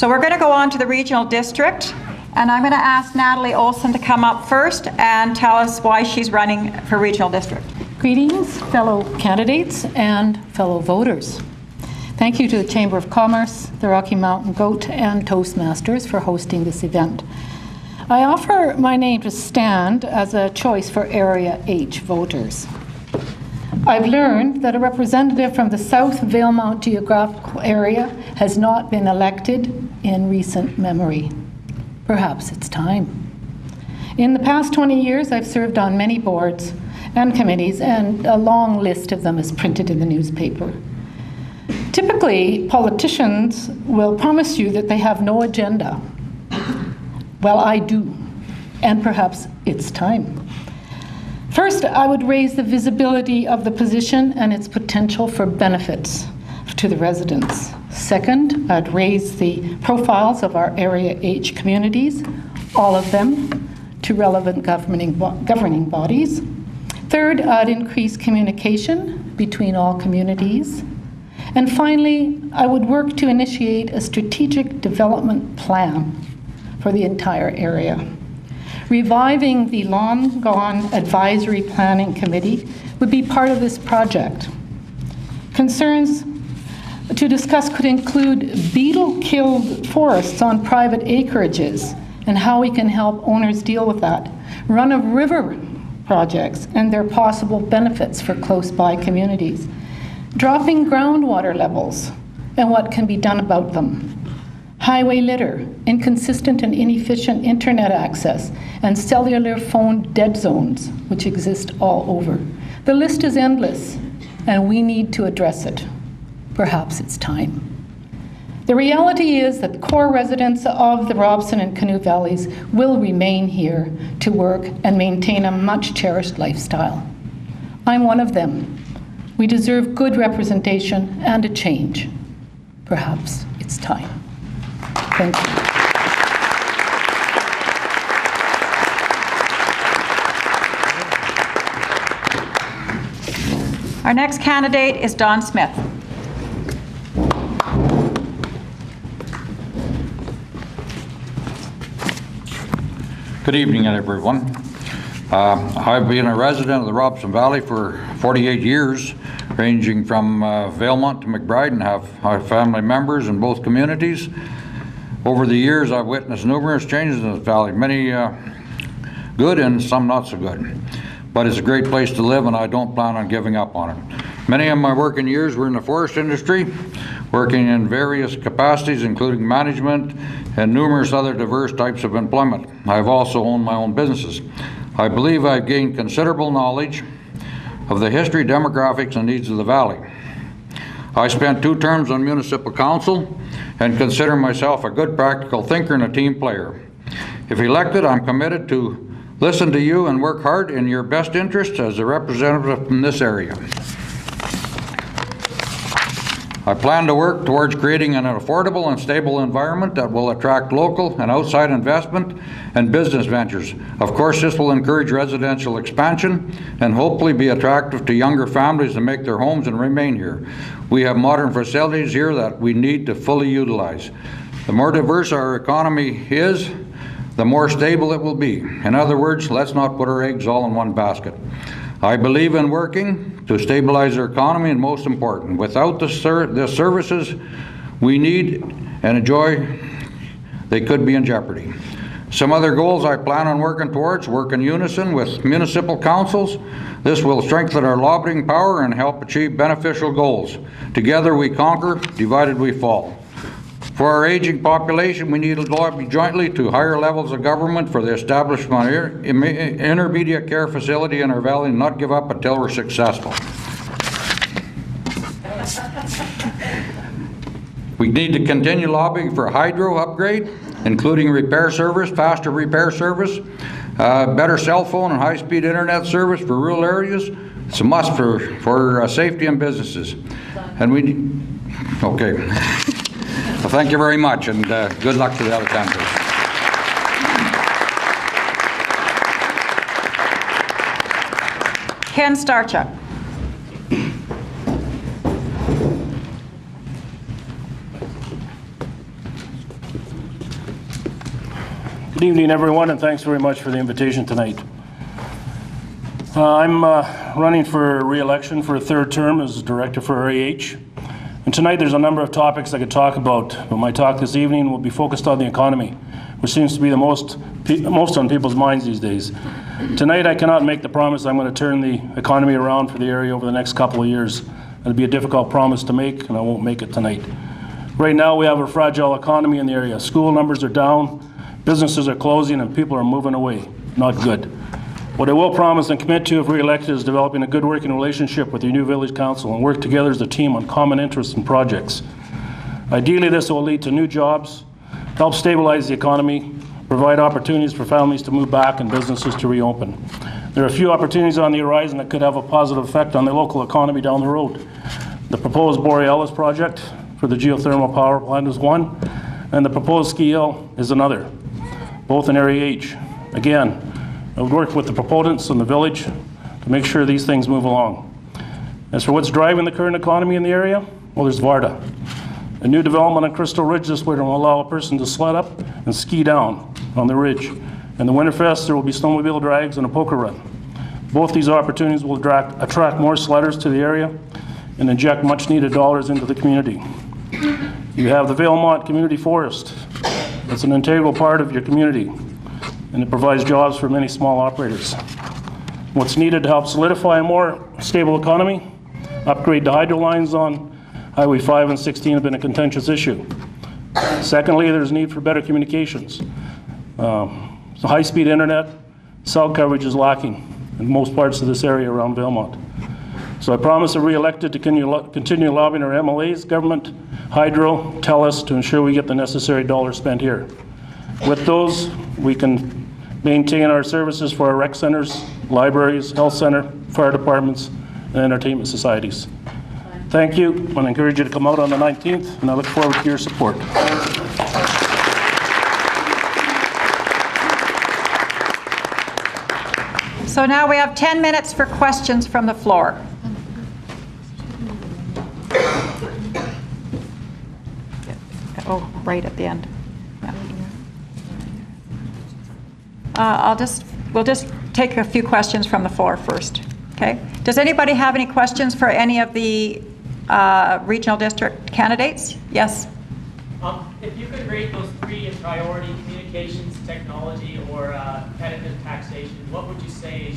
So we're going to go on to the regional district, and I'm going to ask Natalie Olson to come up first and tell us why she's running for regional district. Greetings, fellow candidates and fellow voters. Thank you to the Chamber of Commerce, the Rocky Mountain Goat, and Toastmasters for hosting this event. I offer my name to stand as a choice for Area H voters. I've learned that a representative from the South Valemount geographical area has not been elected in recent memory. Perhaps it's time. In the past 20 years, I've served on many boards and committees, and a long list of them is printed in the newspaper. Typically, politicians will promise you that they have no agenda. Well, I do, and perhaps it's time. First, I would raise the visibility of the position and its potential for benefits to the residents. Second, I'd raise the profiles of our Area H communities, all of them, to relevant governing bodies. Third, I'd increase communication between all communities. And finally, I would work to initiate a strategic development plan for the entire area. Reviving the long-gone Advisory Planning Committee would be part of this project. Concerns to discuss could include beetle-killed forests on private acreages and how we can help owners deal with that, run-of-river projects and their possible benefits for close-by communities, dropping groundwater levels and what can be done about them, highway litter, inconsistent and inefficient internet access, and cellular phone dead zones, which exist all over. The list is endless, and we need to address it. Perhaps it's time. The reality is that the core residents of the Robson and Canoe Valleys will remain here to work and maintain a much cherished lifestyle. I'm one of them. We deserve good representation and a change. Perhaps it's time. Thank you. Our next candidate is Don Smith. Good evening, everyone. I've been a resident of the Robson Valley for 48 years, ranging from Valemount to McBride, and have family members in both communities. Over the years, I've witnessed numerous changes in the valley, many good and some not so good. But it's a great place to live, and I don't plan on giving up on it. Many of my working years were in the forest industry, working in various capacities, including management and numerous other diverse types of employment. I've also owned my own businesses. I believe I've gained considerable knowledge of the history, demographics, and needs of the valley. I spent 2 terms on municipal council and consider myself a good practical thinker and a team player. If elected, I'm committed to listen to you and work hard in your best interest as a representative from this area. I plan to work towards creating an affordable and stable environment that will attract local and outside investment and business ventures. Of course, this will encourage residential expansion and hopefully be attractive to younger families to make their homes and remain here. We have modern facilities here that we need to fully utilize. The more diverse our economy is, the more stable it will be. In other words, let's not put our eggs all in one basket. I believe in working to stabilize our economy, and most important, without the services we need and enjoy, they could be in jeopardy. Some other goals I plan on working towards: work in unison with municipal councils. This will strengthen our lobbying power and help achieve beneficial goals. Together we conquer, divided we fall. For our aging population, we need to lobby jointly to higher levels of government for the establishment of intermediate care facility in our valley, and not give up until we're successful. We need to continue lobbying for hydro upgrade, including repair service, faster repair service, better cell phone and high-speed internet service for rural areas. It's a must for safety and businesses. And we need, okay. Well, thank you very much, and good luck to the other candidates. Ken Starchuk. Good evening, everyone, and thanks very much for the invitation tonight. I'm running for re-election for a third term as director for RAH. And tonight there's a number of topics I could talk about, but my talk this evening will be focused on the economy, which seems to be the most on people's minds these days. Tonight I cannot make the promise I'm going to turn the economy around for the area over the next couple of years. It'll be a difficult promise to make, and I won't make it tonight. Right now we have a fragile economy in the area. School numbers are down, businesses are closing, and people are moving away. Not good. What I will promise and commit to if re-elected is developing a good working relationship with your new village council and work together as a team on common interests and projects. Ideally, this will lead to new jobs, help stabilize the economy, provide opportunities for families to move back and businesses to reopen. There are a few opportunities on the horizon that could have a positive effect on the local economy down the road. The proposed Borealis project for the geothermal power plant is one, and the proposed ski hill is another, both in Area H. Again, I would work with the proponents in the village to make sure these things move along. As for what's driving the current economy in the area, well, there's Varda. A new development on Crystal Ridge this winter will allow a person to sled up and ski down on the ridge. In the Winterfest, there will be snowmobile drags and a poker run. Both these opportunities will attract more sledders to the area and inject much needed dollars into the community. You have the Valemont Community Forest. It's an integral part of your community, and it provides jobs for many small operators. What's needed to help solidify a more stable economy? Upgrade the hydro lines on Highway 5 and 16 have been a contentious issue. Secondly, there's need for better communications. So high-speed internet, cell coverage is lacking in most parts of this area around Valemont. So I promise if re-elected to continue lobbying our MLAs, government, hydro, TELUS to ensure we get the necessary dollars spent here. With those, we can maintain our services for our rec centers, libraries, health center, fire departments, and entertainment societies. Thank you, and I encourage you to come out on the 19th, and I look forward to your support. So now we have 10 minutes for questions from the floor. Oh, right at the end. Yeah. We'll just take a few questions from the floor first, okay? Does anybody have any questions for any of the regional district candidates? Yes? If you could rate those three in priority, communications, technology, or competitive taxation, what would you say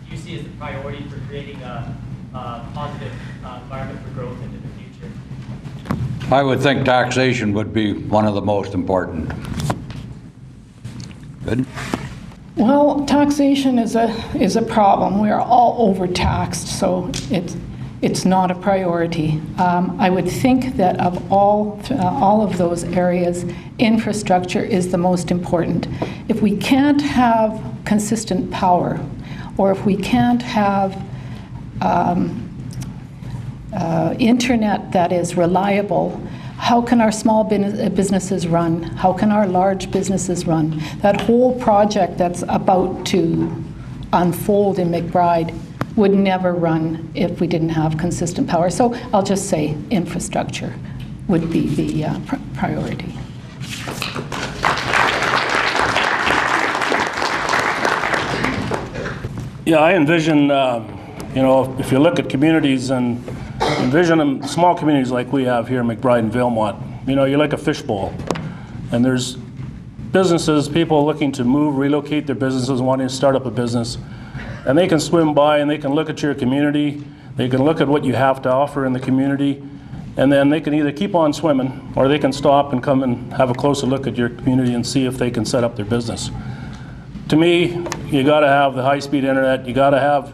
you see as the priority for creating a positive environment for growth into the future? I would think taxation would be one of the most important. Good. Well, taxation is a problem. We are all overtaxed, so it's not a priority. I would think that of all of those areas, infrastructure is the most important. If we can't have consistent power, or if we can't have internet that is reliable, how can our small businesses run? How can our large businesses run? That whole project that's about to unfold in McBride would never run if we didn't have consistent power. So I'll just say infrastructure would be the priority. Yeah, I envision, if you look at communities and envision small communities like we have here in McBride and Valemont, you're like a fishbowl. And there's businesses, people looking to move, relocate their businesses, wanting to start up a business. And they can swim by and they can look at your community, they can look at what you have to offer in the community, and then they can either keep on swimming or they can stop and come and have a closer look at your community and see if they can set up their business. To me, you got to have the high-speed internet, you got to have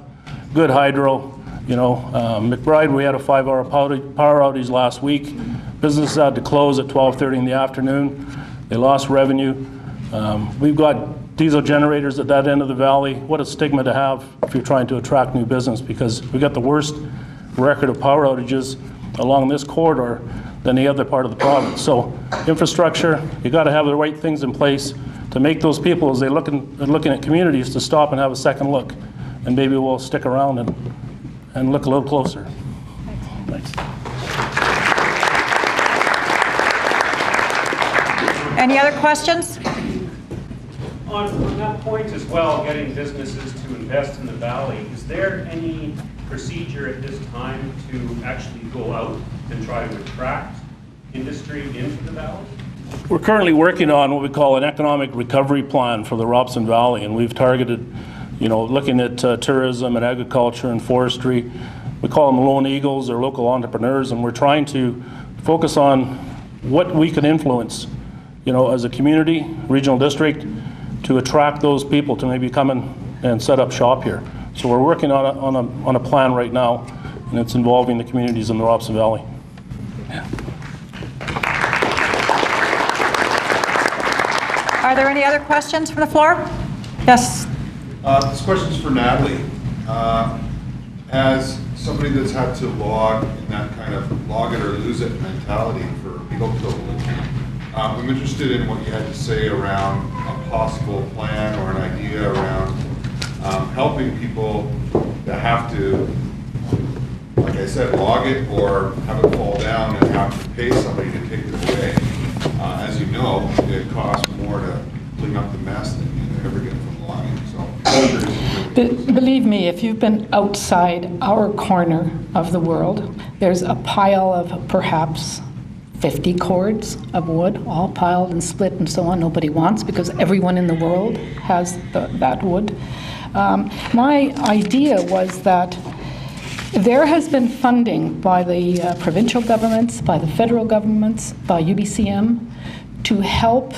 good hydro. McBride, we had a 5-hour power outage last week. Businesses had to close at 12:30 in the afternoon. They lost revenue. We've got diesel generators at that end of the valley. What a stigma to have if you're trying to attract new business, because we got the worst record of power outages along this corridor than the other part of the province. So infrastructure, you got to have the right things in place to make those people, as they're looking at communities, to stop and have a second look. And maybe we'll stick around and look a little closer. Thanks. Any other questions? On that point as well, getting businesses to invest in the valley, is there any procedure at this time to actually go out and try to attract industry into the valley? We're currently working on what we call an economic recovery plan for the Robson Valley, and we've targeted, looking at tourism and agriculture and forestry. We call them lone eagles or local entrepreneurs, and we're trying to focus on what we can influence, as a community, regional district, to attract those people to maybe come in and set up shop here. So we're working on a plan right now, and it's involving the communities in the Robson Valley. Are there any other questions from the floor? Yes. This question's for Natalie. As somebody that's had to log in that kind of log it or lose it mentality for people to I'm interested in what you had to say around a possible plan or an idea around helping people that have to, like I said, log it or have it fall down and have to pay somebody to take it away. As you know, it costs more to clean up the mess than you ever get from logging. So, Believe me, if you've been outside our corner of the world, there's a pile of perhaps 50 cords of wood, all piled and split and so on. Nobody wants, because everyone in the world has that wood. My idea was that there has been funding by the provincial governments, by the federal governments, by UBCM to help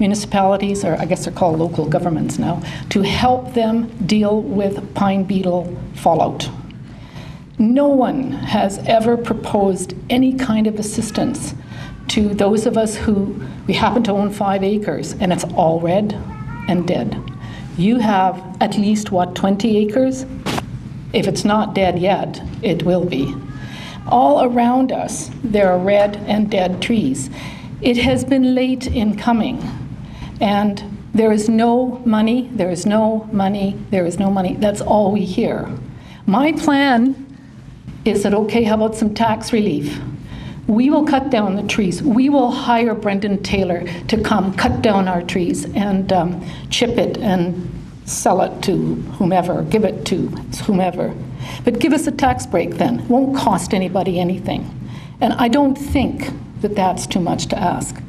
municipalities, or I guess they're called local governments now, to help them deal with pine beetle fallout. No one has ever proposed any kind of assistance to those of us who, we happen to own 5 acres and it's all red and dead. You have at least, 20 acres? If it's not dead yet, it will be. All around us, there are red and dead trees. It has been late in coming, and there is no money, there is no money, there is no money. That's all we hear. My plan is that, okay, how about some tax relief? We will cut down the trees. We will hire Brendan Taylor to come cut down our trees and chip it and sell it to whomever, give it to whomever. But give us a tax break then. It won't cost anybody anything. And I don't think that that's too much to ask.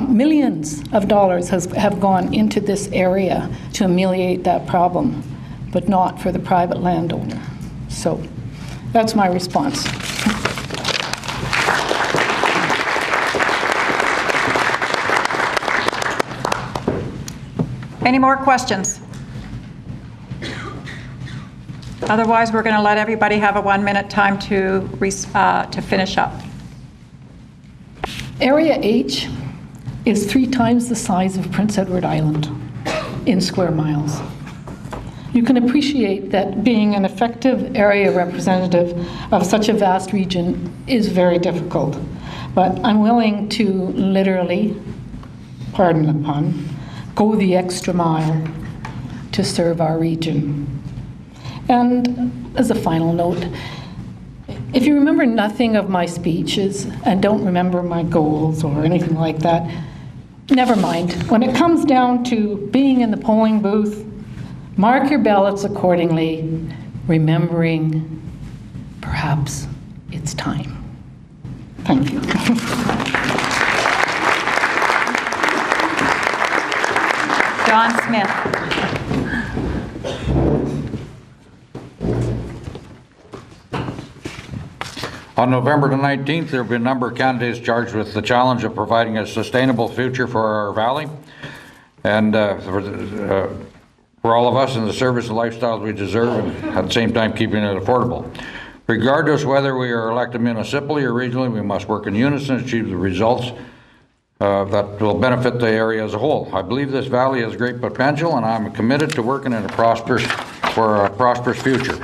Millions of dollars have gone into this area to ameliorate that problem, but not for the private landowner. So that's my response. Any more questions? Otherwise, we're going to let everybody have a 1-minute time to finish up. Area H is 3 times the size of Prince Edward Island in square miles. You can appreciate that being an effective area representative of such a vast region is very difficult. But I'm willing to literally, pardon the pun, go the extra mile to serve our region. And as a final note, if you remember nothing of my speeches and don't remember my goals or anything like that, never mind. When it comes down to being in the polling booth, mark your ballots accordingly, remembering perhaps it's time. Thank you. John Smith. On November the 19th, there have been a number of candidates charged with the challenge of providing a sustainable future for our valley and for all of us in the service and lifestyles we deserve, and at the same time keeping it affordable. Regardless whether we are elected municipally or regionally, we must work in unison to achieve the results that will benefit the area as a whole. I believe this valley has great potential, and I'm committed to working for a prosperous future.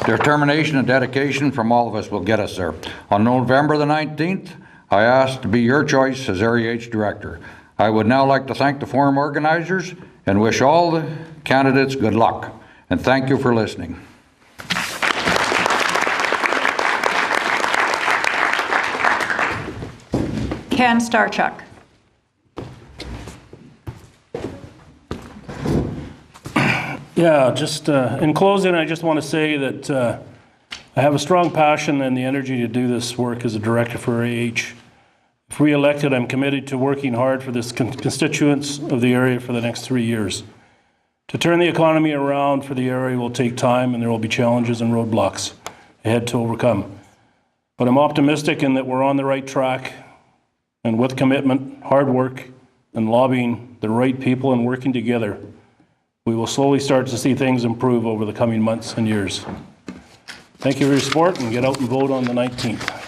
Determination and dedication from all of us will get us there. On November the 19th, I ask to be your choice as Area H Director. I would now like to thank the forum organizers and wish all the candidates good luck. And thank you for listening. Ken Starchuk. Yeah, just in closing, I just want to say that I have a strong passion and the energy to do this work as a director for AH. If re-elected, I'm committed to working hard for this constituents of the area for the next 3 years. To turn the economy around for the area will take time, and there will be challenges and roadblocks ahead to overcome. But I'm optimistic in that we're on the right track, and with commitment, hard work, and lobbying the right people and working together, we will slowly start to see things improve over the coming months and years. Thank you for your support, and get out and vote on the 19th.